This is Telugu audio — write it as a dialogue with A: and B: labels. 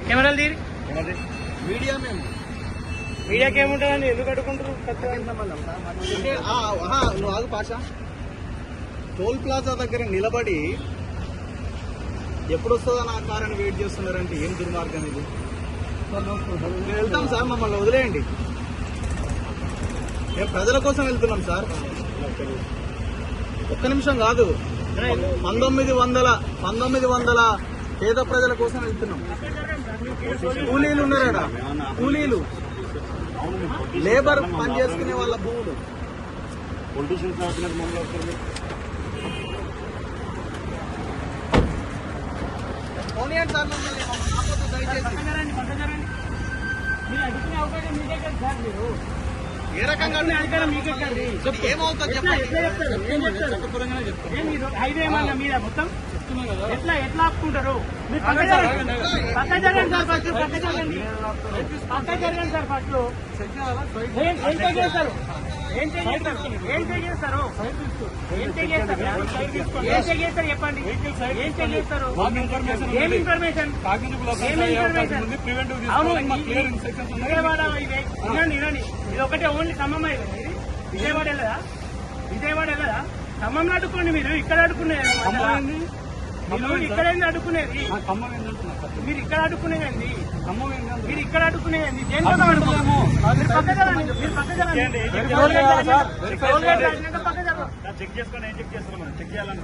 A: కెమెరాలు తీరి
B: మీడియా మేము
A: మీడియాకి ఏముంటుందండి? ఎందుకు అడుగుకుంటారు?
B: నువ్వు ఆగు పాషా. టోల్ ప్లాజా దగ్గర నిలబడి ఎప్పుడు వస్తుందో నా కారని వెయిట్ చేస్తున్నారంటే ఏం దుర్మార్గం ఇది? మేము వెళ్తాం సార్, మమ్మల్ని వదిలేయండి. మేము ప్రజల కోసం వెళ్తున్నాం సార్. ఒక్క నిమిషం కాదు, 1900 పేద ప్రజల కోసం వెళ్తున్నాం. కూలీలు ఉన్నారా? కూలీలు, లేబర్ పని చేసుకునే వాళ్ళ భూములు. పోనీయండి సార్ మమ్మల్ని, దయచేసి. ఏ రకంగా ఏమవుతుంది?
A: హైవే ఏమన్నా మీద మొత్తం ఎట్లా ఆపుకుంటారు? మీరు పక్క జరగండి సార్, ఫస్ట్ పక్క జరగండి సార్. ఫస్ట్ ఏం చేస్తారు? చెప్పండి. ఏం చేస్తారు? ఏం ఇన్ఫర్మేషన్? అవును, విజయవాడ వినండి, ఇది ఒకటే ఓన్లీ ఖమ్మం అయితే విజయవాడ వెళ్ళదా? ఖమ్మంలో అడుక్కోండి. మీరు ఇక్కడ అడుక్కునేది, మీరు ఇక్కడ ఏంది అడుక్కునేది? మీరు ఇక్కడ అడుక్కునేదండి, మీరు ఇక్కడ అడుక్కునేదండి. దేనికోసం అడుకోలేము. పక్క జరగండి. చెక్ చేసుకొని ఏం చెక్ చేస్తున్నాం, చెక్ చేయాలని